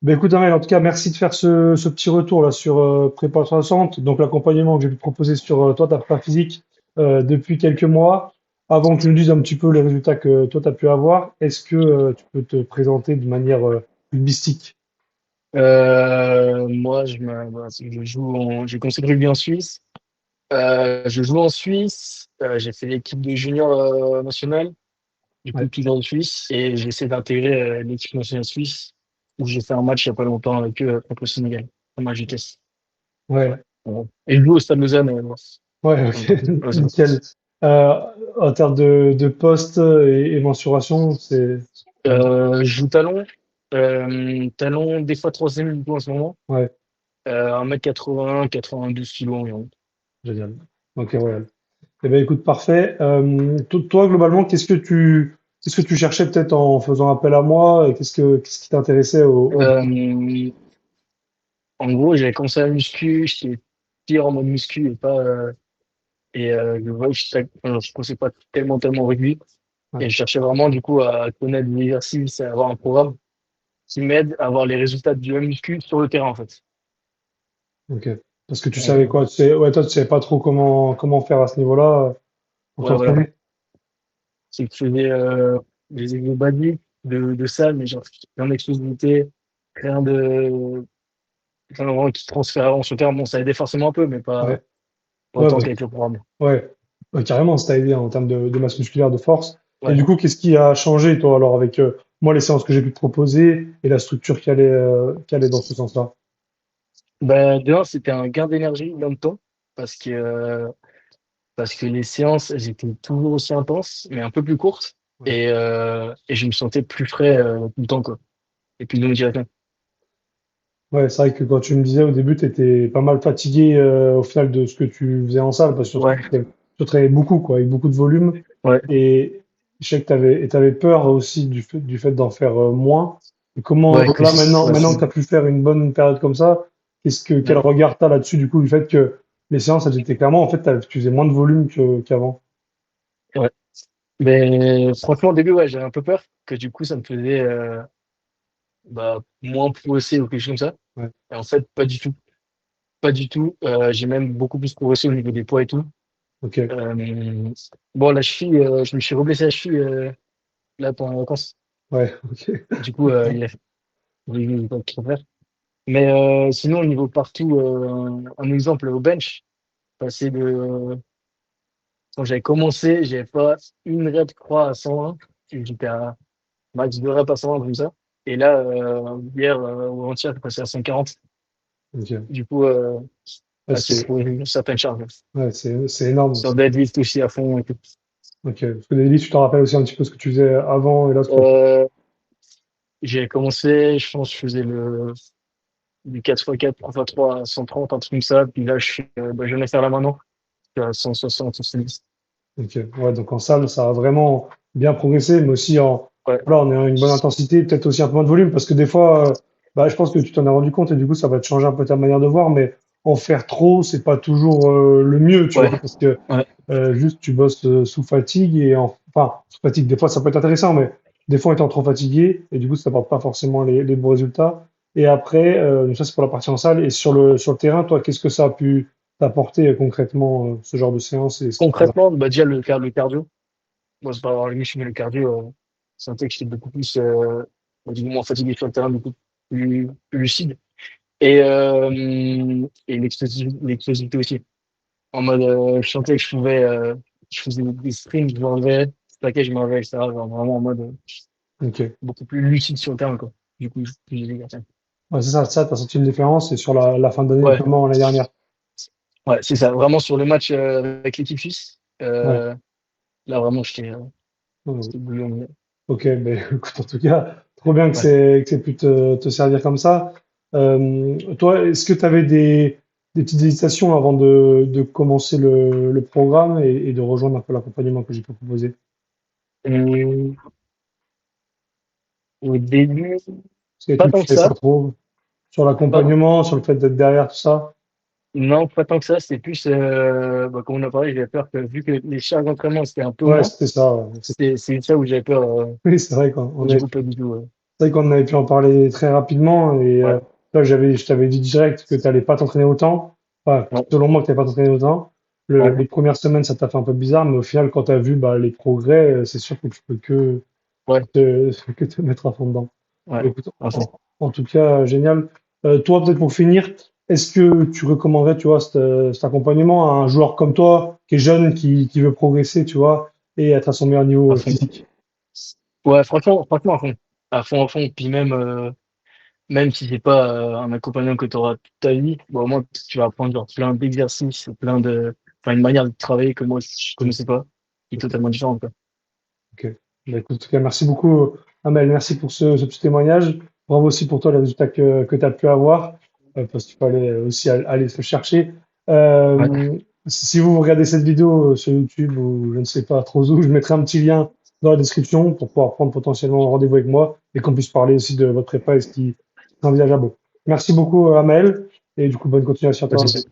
Ben écoute, Amel, en tout cas, merci de faire ce petit retour là sur préparation récente. Donc, l'accompagnement que j'ai pu te proposer sur toi, ta prépa physique depuis quelques mois. Avant que tu nous dises un petit peu les résultats que toi, tu as pu avoir, est-ce que tu peux te présenter de manière plus mystique? Moi, j'ai commencé le rugby en Suisse. Je joue en Suisse. J'ai fait l'équipe de junior nationale, du coup, Ouais, toujours en Suisse. Et j'essaie d'intégrer l'équipe nationale suisse, où j'ai fait un match il n'y a pas longtemps avec eux contre le Sénégal, un match de test. ouais, Bon. Et je joue au Stade Lausanne. ouais, En ok, même temps. Lausanne. nickel. Euh, En termes de poste et mensuration, c'est. Je joue talon. Talon, des fois troisième du coup en ce moment. Ouais, 1m80, 92 kilos environ. génial. Ok, ouais. Eh bien, écoute, parfait. Toi, globalement, qu'est-ce que tu cherchais peut-être en faisant appel à moi et qu'est-ce qui t'intéressait au début? Euh, En gros, j'avais commencé la muscu, j'étais pire en mode muscu et pas je vois que je pensais pas tellement au rugby et Ouais, je cherchais vraiment du coup à connaître l'exercice, à avoir un programme qui m'aide à avoir les résultats du même muscu sur le terrain en fait. ok. Parce que tu savais Euh, quoi? Ouais, toi, tu savais pas trop comment faire à ce niveau-là pour ouais, voilà. t'entraîner. C'est que je faisais des exos basiques de salle, mais genre rien d'explosivité, rien de rien vraiment qui transfère vraiment sur le terrain. Bon, ça aidait forcément un peu, mais Ouais, pas ouais, autant parce qu'avec le programme. ouais. Ouais, carrément, ça t'a aidé en termes de masse musculaire, de force. Et Ouais. du coup, qu'est-ce qui a changé, toi, alors, avec moi, les séances que j'ai pu te proposer et la structure qui allait dans ce sens-là? Ben, de un, c'était un gain d'énergie en même temps, parce que, euh, parce que les séances, elles étaient toujours aussi intenses, mais un peu plus courtes, Ouais. et je me sentais plus frais tout le temps, quoi. Et puis, donc, directement. Ouais, c'est vrai que quand tu me disais au début, tu étais pas mal fatigué au final de ce que tu faisais en salle, parce que surtout Ouais, que tu travaillais beaucoup, quoi, avec beaucoup de volume. ouais, Et je sais que tu avais peur aussi du fait d'en faire moins. Et comment, ouais, là, maintenant que tu c'est- as pu faire une bonne période comme ça, quel ouais, regard tu as là-dessus, du coup, du fait que les séances, elles étaient clairement, en fait, tu faisais moins de volume qu'avant. ouais. Mais franchement, au début, ouais, j'avais un peu peur que du coup, ça me faisait moins progresser ou quelque chose comme ça. Ouais, Et en fait, pas du tout. Pas du tout. J'ai même beaucoup plus progressé au niveau des poids et tout. ok. Euh, bon, la cheville, je me suis reblessé la cheville là pendant les vacances. Ouais, ok. Du coup, il a pas trop faire. Mais sinon, au niveau partout, un exemple au bench, passer de quand j'avais commencé, j'avais pas une rep croix à 120, et j'étais à max 2 reps à 120 comme ça. Et là, hier ou avant-hier, j'ai passé à 140. Ok. Du coup, Ouais, c'est pour une certaine charge. ouais, c'est énorme. Sur deadlift aussi à fond et tout. Ok. Parce que Daily, tu te rappelles aussi un petit peu ce que tu faisais avant et là, ce que. Euh, j'ai commencé, je pense, je faisais du 4x4, 3x3 à 130, un truc comme ça. Puis là, je vais faire là maintenant. Je suis à 160, 170. Ok, ouais, donc en salle, ça a vraiment bien progressé, mais aussi Ouais, voilà, on est à une bonne intensité, peut-être aussi un peu moins de volume, parce que des fois, bah, je pense que tu t'en as rendu compte et du coup, ça va te changer un peu ta manière de voir, mais en faire trop, c'est pas toujours le mieux, tu ouais, vois, parce que ouais, juste tu bosses sous fatigue enfin, sous fatigue, des fois, ça peut être intéressant, mais des fois, étant trop fatigué, et du coup, ça n'apporte pas forcément les bons résultats. Et après, donc ça, c'est pour la partie en salle, et sur le terrain, toi, qu'est-ce que ça a pu t'apporter concrètement, ce genre de séance et ce qui t'a. concrètement, bah, déjà le cardio. Moi, c'est pas avoir les muscles, mais le cardio, c'est un truc que j'étais beaucoup plus, du moins fatigué sur le terrain, beaucoup plus lucide. Et l'explosivité aussi. En mode, je sentais que je faisais des sprints, je m'enlevais, plaquais, je m'enlevais, etc. Genre vraiment en mode Ok. beaucoup plus lucide sur le terrain, quoi. Du coup, plus efficace. Ouais, c'est ça, t'as senti une différence, et sur la fin d'année, Ouais, notamment l'année dernière. ouais, c'est ça. Vraiment sur le match avec l'équipe suisse, Ouais. là vraiment, Ouais. j'étais bouillon. Ok, ben écoute, en tout cas, trop bien que Ouais. c'est pu te servir comme ça. Toi, est-ce que tu avais des petites hésitations avant de commencer le programme et de rejoindre un peu l'accompagnement que j'ai pu proposer? Hum, Au début, Est-ce que pas tu tant que savais pas ça. trop sur Pas, l'accompagnement, sur le fait d'être derrière tout ça? non, pas tant que ça. C'est plus, comme on a parlé, j'avais peur que vu que les charges d'entraînement c'était un peu Ouais, moins, c'était ça. Ouais. c'est ça où j'avais peur. Oui, c'est vrai qu'on Du est. coup, pas du tout. C'est vrai qu'on avait pu en parler très rapidement et Ouais, là, je t'avais dit direct que tu n'allais pas t'entraîner autant. Enfin, ouais, selon moi, que tu n'allais pas t'entraîner autant. ouais, Les premières semaines, ça t'a fait un peu bizarre, mais au final, quand tu as vu bah, les progrès, c'est sûr que tu peux ouais, que te mettre à fond dedans. ouais, Bah, écoute, à fond. en tout cas, génial. Toi, peut-être pour finir, est-ce que tu recommanderais, tu vois, cet accompagnement à un joueur comme toi, qui est jeune, qui veut progresser, tu vois, et être à son meilleur niveau À fond. physique? Ouais, franchement, à fond. À fond, à fond. Puis même, même si c'est pas un accompagnant que tu auras toute ta vie, bon, au moins, tu vas apprendre genre, plein d'exercices, enfin, une manière de travailler que moi, je connaissais pas, qui est totalement différente, quoi. Ok. Bah, écoute, en tout cas, merci beaucoup, Amel. Merci pour ce petit témoignage. Bravo aussi pour toi, les résultats que tu as pu avoir, parce qu'il fallait aussi aller se chercher. Ouais, Si vous regardez cette vidéo sur YouTube ou je ne sais pas trop où, je mettrai un petit lien dans la description pour pouvoir prendre potentiellement rendez-vous avec moi et qu'on puisse parler aussi de votre prépa et ce qui est envisageable. Merci beaucoup, Amel, et du coup, bonne continuation à pas de toi. souci.